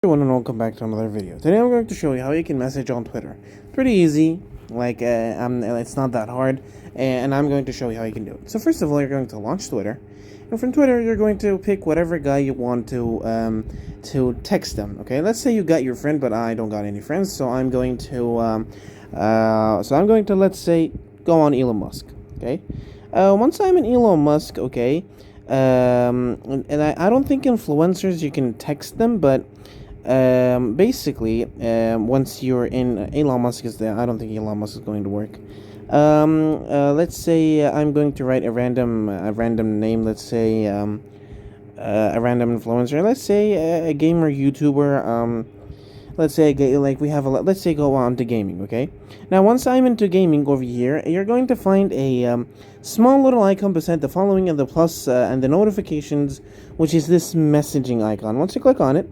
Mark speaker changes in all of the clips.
Speaker 1: Everyone, and welcome back to another video. Today I'm going to show you how you can message on Twitter. Pretty easy, it's not that hard, and I'm going to show you how you can do it. So first of all, you're going to launch Twitter, and from Twitter you're going to pick whatever guy you want to text them. Okay, let's say you got your friend, but I don't got any friends, so I'm going to let's say go on Elon Musk. Okay, once I'm in Elon Musk, okay. I don't think influencers you can text them, but basically, once you're in Elon Musk is there, I don't think Elon Musk is going to work. Let's say I'm going to write a random name. Let's say a random influencer. Let's say a gamer YouTuber. Let's say let's say go on to gaming. Okay. Now once I'm into gaming over here, you're going to find a small little icon beside the following and the plus and the notifications, which is this messaging icon. Once you click on it,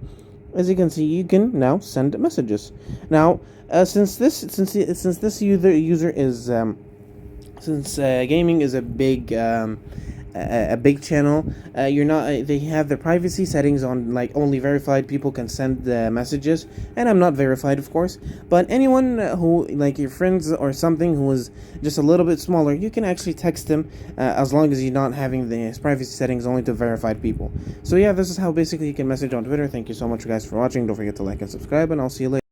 Speaker 1: as you can see, you can now send messages. Now, since this user is gaming is a big channel, you're not. They have the privacy settings on, like only verified people can send the messages, and I'm not verified, of course. But anyone who, like your friends or something, who is just a little bit smaller, you can actually text them as long as you're not having the privacy settings only to verified people. So yeah, this is how basically you can message on Twitter. Thank you so much, guys, for watching. Don't forget to like and subscribe, and I'll see you later.